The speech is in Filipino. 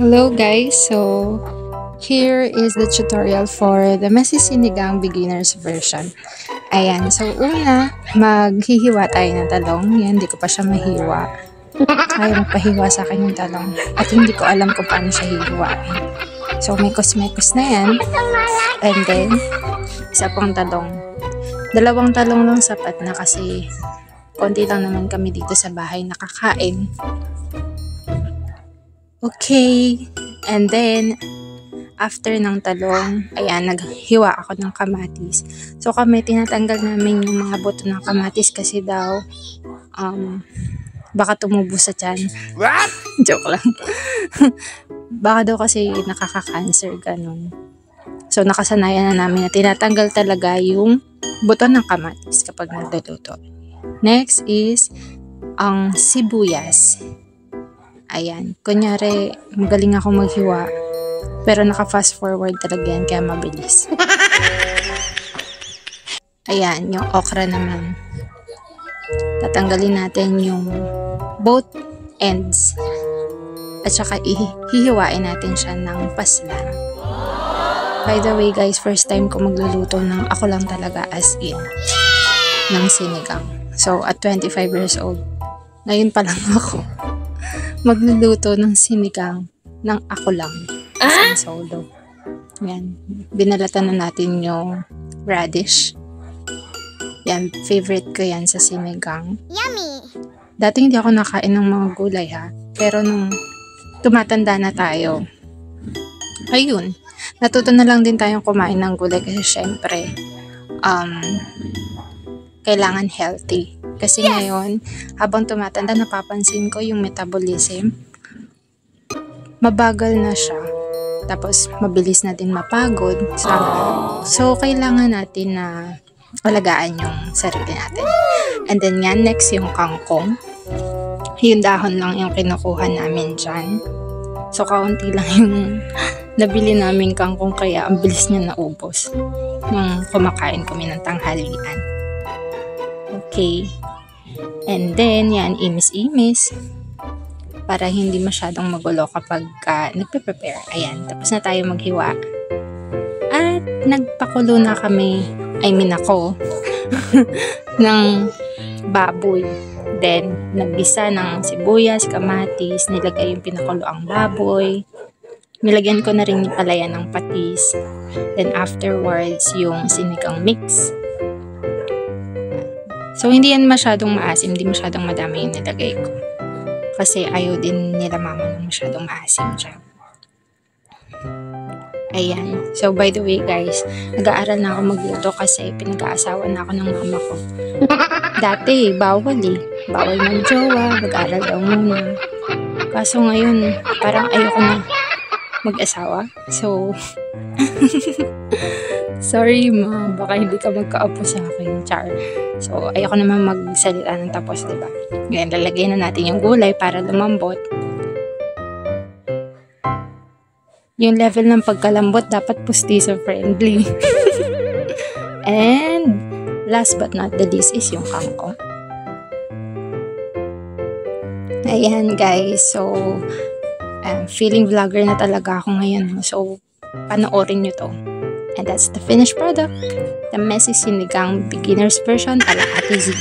Hello guys, so here is the tutorial for the Messy Sinigang beginner's version. Ayan, so una, maghihiwa tayo ng talong. Yan, hindi ko pa siya mahiwa. Ayaw magpahiwa sa akin yung talong. At hindi ko alam kung paano siya hihiwain. So mekos-mekos na yan. And then, isa pang talong. Dalawang talong lang sapat na kasi konti lang naman kami dito sa bahay nakakain. Okay, and then, after ng talong, ayan, naghiwa ako ng kamatis. So kami, tinatanggal namin yung mga buto ng kamatis kasi daw, baka tumubo sa tiyan. What? Joke lang. Baka daw kasi nakaka-cancer, ganun. So nakasanayan na namin na tinatanggal talaga yung buto ng kamatis kapag nagluluto. Next is, ang sibuyas. Ayan, kunyari, magaling ako maghiwa, pero naka-fast forward talaga yan, kaya mabilis. Ayan, yung okra naman. Tatanggalin natin yung both ends. At saka hihiwain natin siya ng paslan. By the way guys, first time ko magluluto ng ako lang talaga as in, ng sinigang. So, at 25 years old, ngayon pa lang ako magluluto ng sinigang ng ako lang. Isang solo. Yan. Binalatan na natin yung radish. Yan. Favorite ko yan sa sinigang. Yummy! Dati hindi ako nakain ng mga gulay ha. Pero nung tumatanda na tayo, ayun. Natuto na lang din tayong kumain ng gulay kasi syempre, kailangan healthy. Kasi ngayon, habang tumatanda, napapansin ko yung metabolism, mabagal na siya. Tapos, mabilis na din mapagod. So, kailangan natin na alagaan yung sarili natin. And then yan, next yung kangkong. Yung dahon lang yung kinukuha namin dyan. So, kaunti lang yung nabili namin kangkong kaya ang bilis niya naubos nung kumakain kami ng tanghalian. Okay. And then, yan, imis-imis. Para hindi masyadong magulo kapag nagpe-prepare. Ayan, tapos na tayo maghiwa. At nagpakulo na kami, ako, ng baboy. Then, naggisa ng sibuyas, kamatis, nilagay yung pinakulo ang baboy. Nilagyan ko na rin pala yan ng patis. Then, afterwards, yung sinigang mix. So, hindi yan masyadong maasim, hindi masyadong madami yung nilagay ko. Kasi ayaw din nila mama ng masyadong maasim siya. Ayan. So, by the way guys, nag-aaral na ako magluto kasi pinag-aasawa na ako ng mama ko. Dati, bawal eh. Bawal mag-jowa, mag-aaral daw muna. Kaso ngayon, parang ayoko na mag-asawa. So, sorry ma, baka hindi ka magkaapo sa akin, char. So, ayoko naman magsalita ng tapos, diba? Ngayon, lalagay na natin yung gulay para lumambot. Yung level ng pagkalambot, dapat pustiso friendly. And, last but not the least is yung kangkong. Ayan guys, so, feeling vlogger na talaga ako ngayon. So, panoorin nyo to. And that's the finished product. The Messy Sinigang beginner's version ala Ate Z.